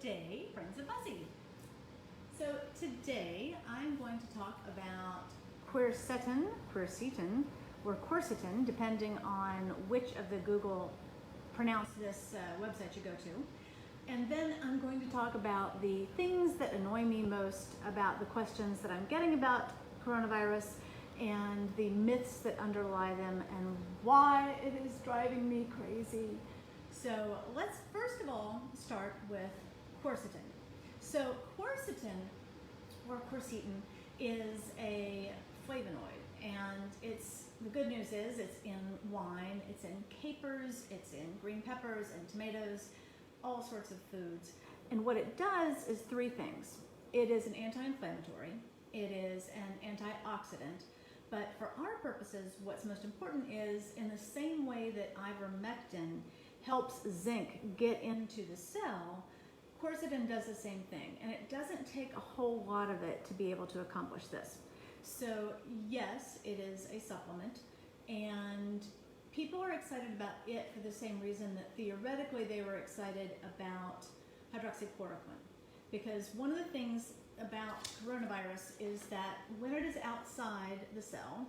day, friends of Buzzy. So today I'm going to talk about quercetin, or quercetin, depending on which of the Google pronounce this website you go to. And then I'm going to talk about the things that annoy me most about the questions that I'm getting about coronavirus and the myths that underlie them and why it is driving me crazy. So let's first of all start with quercetin. So quercetin, or quercetin, is a flavonoid, and the good news is it's in wine, it's in capers, it's in green peppers and tomatoes, all sorts of foods. And what it does is three things. It is an anti-inflammatory, it is an antioxidant, but for our purposes, what's most important is in the same way that ivermectin helps zinc get into the cell, quercetin does the same thing, and it doesn't take a whole lot of it to be able to accomplish this. So yes, it is a supplement, and people are excited about it for the same reason that theoretically they were excited about hydroxychloroquine. Because one of the things about coronavirus is that when it is outside the cell,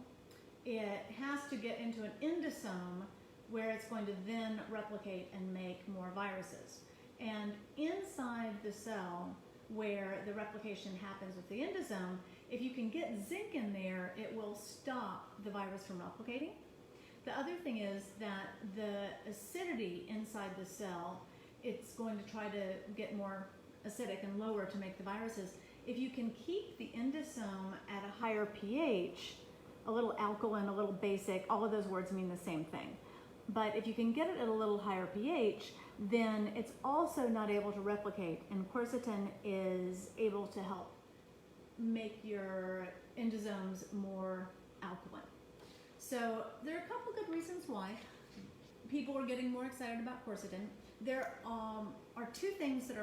it has to get into an endosome where it's going to then replicate and make more viruses. And inside the cell, where the replication happens with the endosome, if you can get zinc in there, it will stop the virus from replicating. The other thing is that the acidity inside the cell, it's going to try to get more acidic and lower to make the viruses. If you can keep the endosome at a higher pH, a little alkaline, a little basic, all of those words mean the same thing. But if you can get it at a little higher pH, then it's also not able to replicate, and quercetin is able to help make your endosomes more alkaline. So there are a couple good reasons why people are getting more excited about quercetin. There are two things that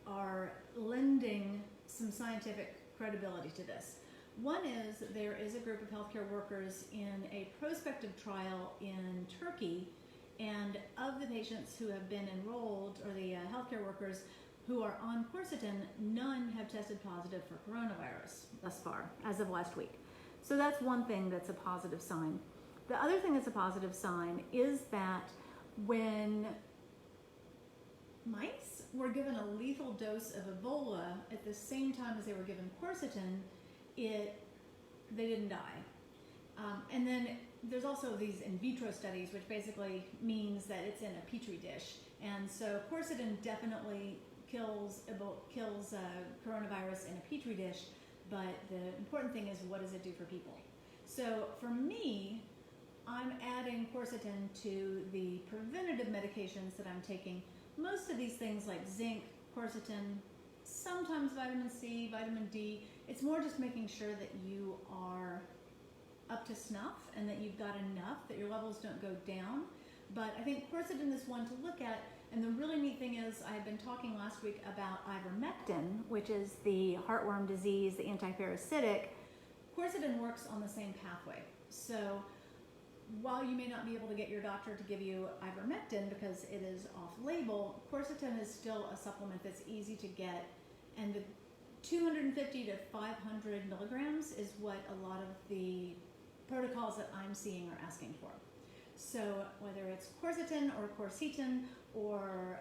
are lending some scientific credibility to this. One is that there is a group of healthcare workers in a prospective trial in Turkey, and of the patients who have been enrolled, or the healthcare workers who are on quercetin, none have tested positive for coronavirus thus far, as of last week. So that's one thing that's a positive sign. The other thing that's a positive sign is that when mice were given a lethal dose of Ebola at the same time as they were given quercetin, they didn't die. And then there's also these in vitro studies, which basically means that it's in a petri dish. And so quercetin definitely kills coronavirus in a petri dish, but the important thing is, what does it do for people? So for me, I'm adding quercetin to the preventative medications that I'm taking. Most of these things like zinc, quercetin, sometimes vitamin C, vitamin D. It's more just making sure that you are up to snuff and that you've got enough, that your levels don't go down. But I think quercetin is one to look at. And the really neat thing is, I had been talking last week about ivermectin, which is the heartworm disease, the antiparasitic. Quercetin works on the same pathway. So while you may not be able to get your doctor to give you ivermectin because it is off-label, quercetin is still a supplement that's easy to get, and the 250 to 500 milligrams is what a lot of the protocols that I'm seeing are asking for. So whether it's quercetin or quercetin or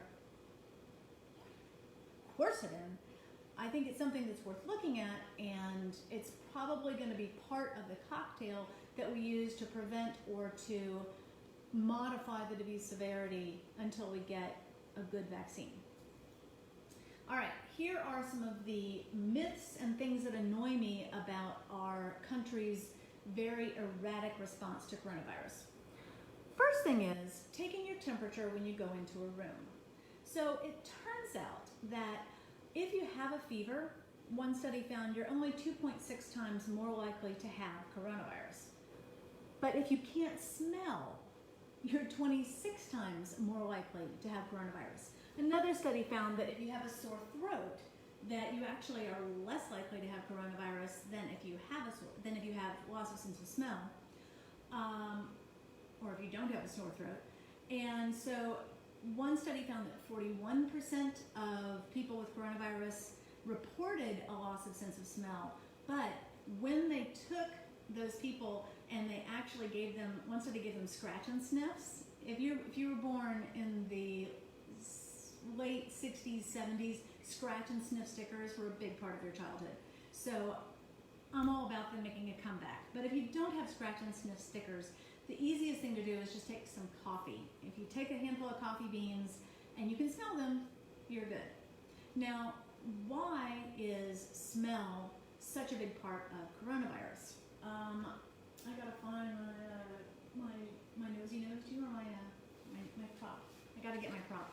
quercetin, I think it's something that's worth looking at, and it's probably going to be part of the cocktail that we use to prevent or to modify the disease severity until we get a good vaccine. All right, here are some of the myths and things that annoy me about our country's very erratic response to coronavirus. First thing is taking your temperature when you go into a room. So it turns out that if you have a fever, one study found you're only 2.6 times more likely to have coronavirus. But if you can't smell, you're 26 times more likely to have coronavirus. Another study found that if you have a sore throat, that you actually are less likely to have coronavirus than if you have loss of sense of smell, or if you don't have a sore throat. And so One study found that 41% of people with coronavirus reported a loss of sense of smell, but when they took those people and they actually gave them, one study gave them scratch and sniffs. If you were born in the late 60s, 70s, scratch and sniff stickers were a big part of your childhood. So I'm all about them making a comeback. But if you don't have scratch and sniff stickers, the easiest thing to do is just take some coffee. If you take a handful of coffee beans and you can smell them, you're good. Now, why is smell such a big part of coronavirus? I gotta find my nosy nose. Do you know my prop? I gotta get my prop.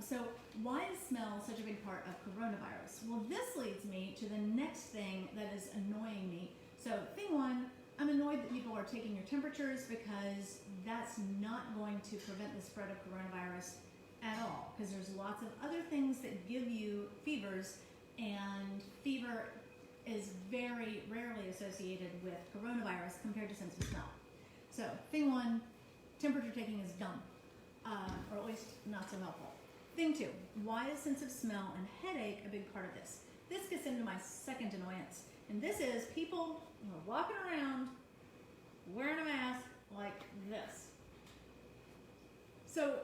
So why is smell such a big part of coronavirus? Well, this leads me to the next thing that is annoying me. So thing one, I'm annoyed that people are taking your temperatures because that's not going to prevent the spread of coronavirus at all, because there's lots of other things that give you fevers, and fever is very rarely associated with coronavirus compared to sense of smell. So thing one, temperature taking is dumb, or at least not so helpful. Thing two, why is sense of smell and headache a big part of this? This gets into my second annoyance, and this is people who are walking around wearing a mask like this. So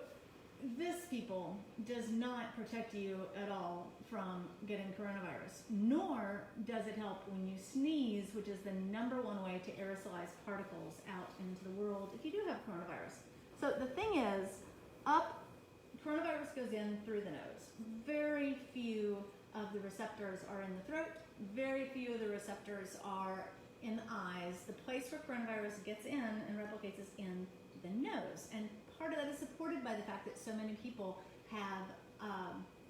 this, people, does not protect you at all from getting coronavirus, nor does it help when you sneeze, which is the #1 way to aerosolize particles out into the world if you do have coronavirus. So the thing is, coronavirus goes in through the nose. Very few of the receptors are in the throat. Very few of the receptors are in the eyes. The place where coronavirus gets in and replicates is in the nose. And part of that is supported by the fact that so many people have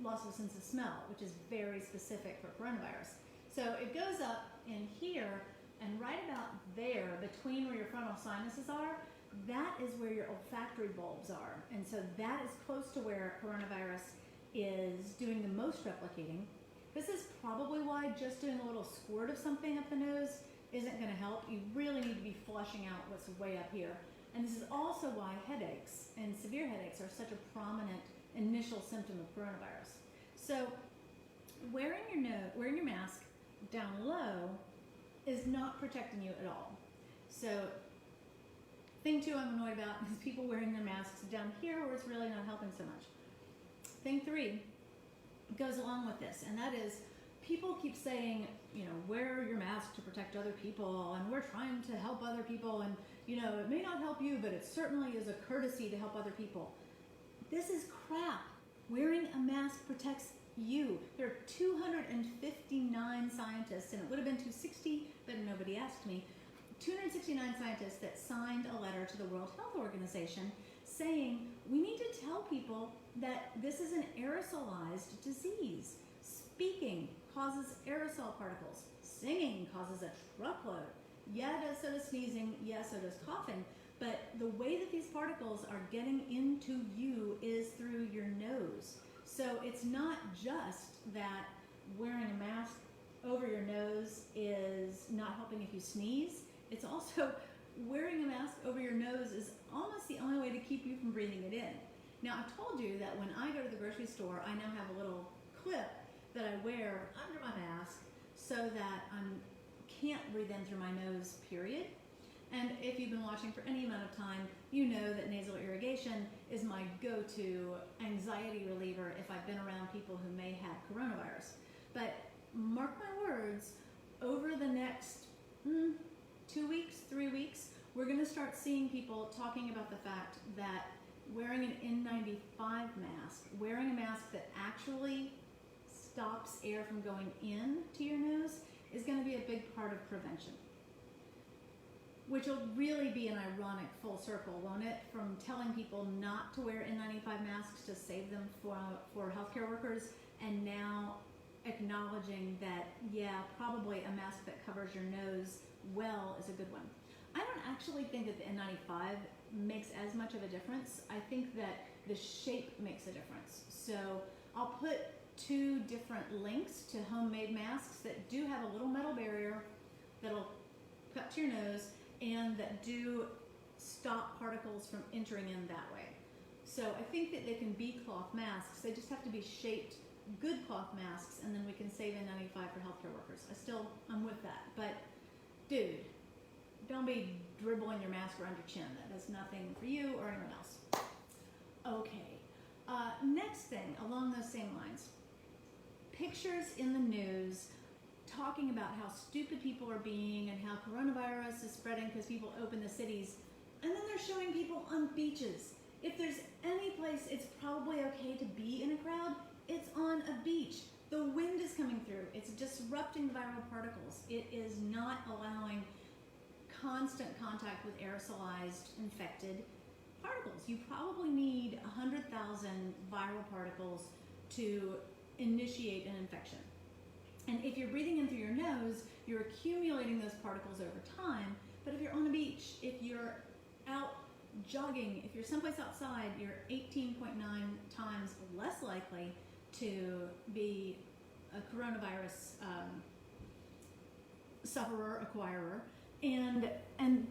loss of sense of smell, which is very specific for coronavirus. So it goes up in here, and right about there, between where your frontal sinuses are, that is where your olfactory bulbs are. And so that is close to where coronavirus is doing the most replicating. This is probably why just doing a little squirt of something up the nose isn't going to help. You really need to be flushing out what's way up here. And this is also why headaches and severe headaches are such a prominent initial symptom of coronavirus. So wearing your mask down low is not protecting you at all. So thing two I'm annoyed about is people wearing their masks down here where it's really not helping so much. Thing three goes along with this, and that is people keep saying, wear your mask to protect other people, and we're trying to help other people, and it may not help you, but it certainly is a courtesy to help other people. This is crap. Wearing a mask protects you. There are 259 scientists, and it would have been 260, but nobody asked me. 269 scientists that signed a letter to the World Health Organization saying we need to tell people that this is an aerosolized disease. Speaking causes aerosol particles. Singing causes a truckload. Yeah, so does sneezing. Yeah, so does coughing. But the way that these particles are getting into you is through your nose. So it's not just that wearing a mask over your nose is not helping if you sneeze. It's also wearing a mask over your nose is almost the only way to keep you from breathing it in. Now, I've told you that when I go to the grocery store, I now have a little clip that I wear under my mask so that I can't breathe in through my nose, period. And if you've been watching for any amount of time, you know that nasal irrigation is my go-to anxiety reliever if I've been around people who may have coronavirus. But mark my words, over the next 2 weeks, 3 weeks, we're going to start seeing people talking about the fact that wearing an N95 mask, wearing a mask that actually stops air from going in to your nose, is going to be a big part of prevention. Which will really be an ironic full circle, won't it? From telling people not to wear N95 masks to save them for healthcare workers, and now acknowledging that, yeah, probably a mask that covers your nose well is a good one. I don't actually think that the N95 makes as much of a difference. I think that the shape makes a difference. So I'll put 2 different links to homemade masks that do have a little metal barrier that'll cut to your nose and that do stop particles from entering in that way. So I think that they can be cloth masks. They just have to be shaped good cloth masks, and then we can save N95 for healthcare workers. I'm with that. But dude, don't be dribbling your mask around your chin. That does nothing for you or anyone else. Okay. Next thing, along those same lines, pictures in the news talking about how stupid people are being and how coronavirus is spreading because people open the cities, and then they're showing people on beaches. If there's any place it's probably okay to be in a crowd, it's on a beach. The wind is coming through. It's disrupting the viral particles. It is not allowing constant contact with aerosolized infected particles. You probably need 100,000 viral particles to initiate an infection. And if you're breathing in through your nose, you're accumulating those particles over time. But if you're on a beach, if you're out jogging, if you're someplace outside, you're 18.9 times less likely to be a coronavirus sufferer, acquirer. And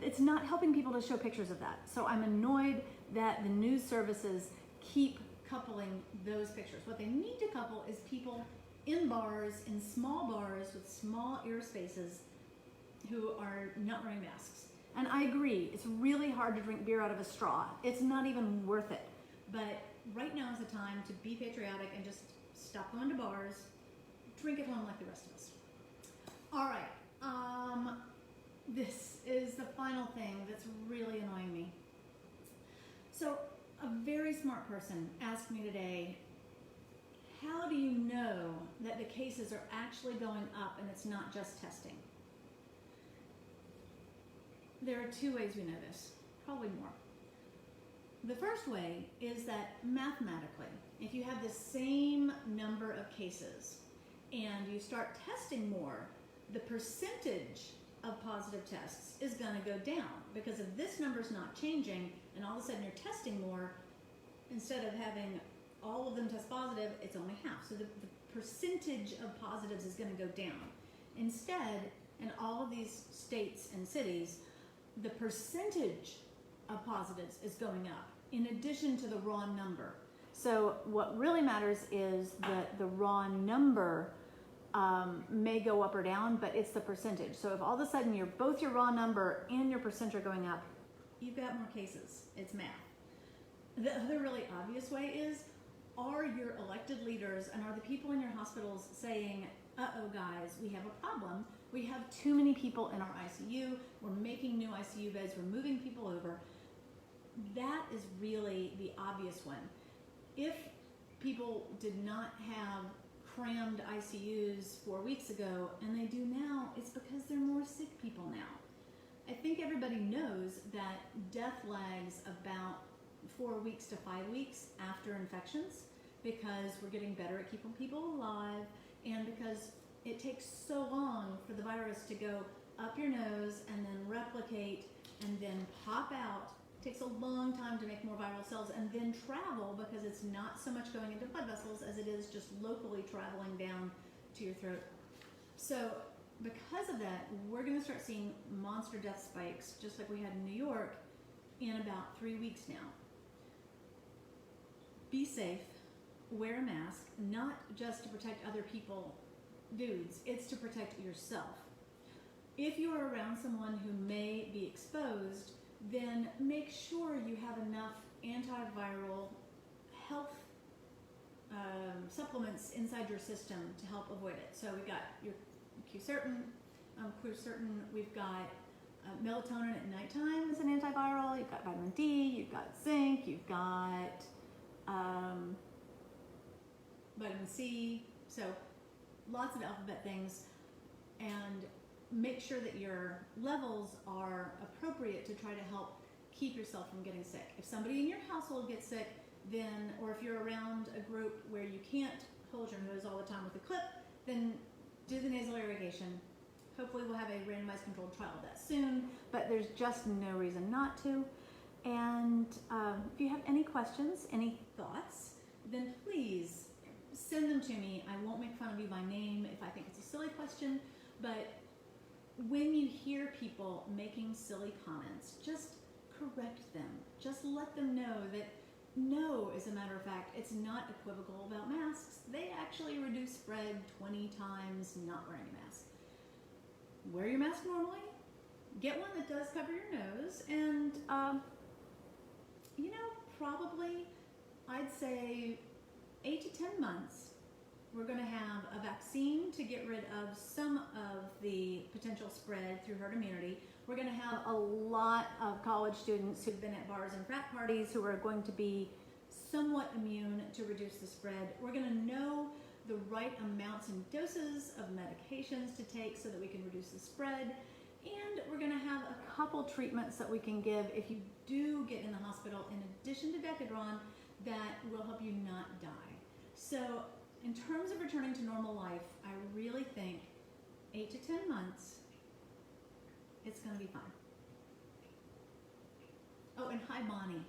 it's not helping people to show pictures of that. So I'm annoyed that the news services keep coupling those pictures. What they need to couple is people in bars, in small bars with small air spaces who are not wearing masks. And I agree, it's really hard to drink beer out of a straw. It's not even worth it. But right now is the time to be patriotic and just stop going to bars, drink at home like the rest of us. All right, this is the final thing that's really annoying me. So a very smart person asked me today, how do you know that the cases are actually going up and it's not just testing? There are two ways we know this, probably more. The first way is that mathematically, if you have the same number of cases and you start testing more, the percentage of positive tests is going to go down, because if this number's not changing and all of a sudden you're testing more, instead of having all of them test positive, it's only half. So the percentage of positives is going to go down. Instead, in all of these states and cities, the percentage of positives is going up in addition to the raw number. So what really matters is that the raw number may go up or down, but it's the percentage. So if all of a sudden both your raw number and your percent are going up, you've got more cases. It's math. The other really obvious way is, are your elected leaders and are the people in your hospitals saying, uh-oh guys, we have a problem. We have too many people in our ICU. We're making new ICU beds. We're moving people over. That is really the obvious one. If people did not have crammed ICUs 4 weeks ago and they do now, it's because they're more sick people now. I think everybody knows that death lags about 4 weeks to 5 weeks after infections, because we're getting better at keeping people alive, and because it takes so long for the virus to go up your nose and then replicate and then pop out. It takes a long time to make more viral cells and then travel, because it's not so much going into blood vessels as it is just locally traveling down to your throat. So because of that, we're going to start seeing monster death spikes, just like we had in New York, in about 3 weeks now. Be safe, wear a mask, not just to protect other people, dudes, it's to protect yourself. If you are around someone who may be exposed, then make sure you have enough antiviral health supplements inside your system to help avoid it. So we've got your Quercetin, we've got melatonin at nighttime as an antiviral, you've got vitamin D, you've got zinc, you've got vitamin C, so lots of alphabet things, and make sure that your levels are appropriate to try to help keep yourself from getting sick. If somebody in your household gets sick, then, or if you're around a group where you can't hold your nose all the time with a clip, then do the nasal irrigation. Hopefully we'll have a randomized controlled trial of that soon, but there's just no reason not to. And if you have any questions, any thoughts, then please send them to me. I won't make fun of you by name if I think it's a silly question, but when you hear people making silly comments, just correct them. Just let them know that No, as a matter of fact, it's not equivocal about masks. They actually reduce spread 20 times not wearing a mask. Wear your mask normally. Get one that does cover your nose, and you know, probably I'd say 8 to 10 months, we're going to have a vaccine to get rid of some of the potential spread through herd immunity. We're going to have a lot of college students who've been at bars and frat parties who are going to be somewhat immune to reduce the spread. We're going to know the right amounts and doses of medications to take so that we can reduce the spread. And we're going to have a couple treatments that we can give if you do get in the hospital in addition to Decadron that will help you not die. So in terms of returning to normal life, I really think 8 to 10 months, it's going to be fine. Oh, and hi Bonnie.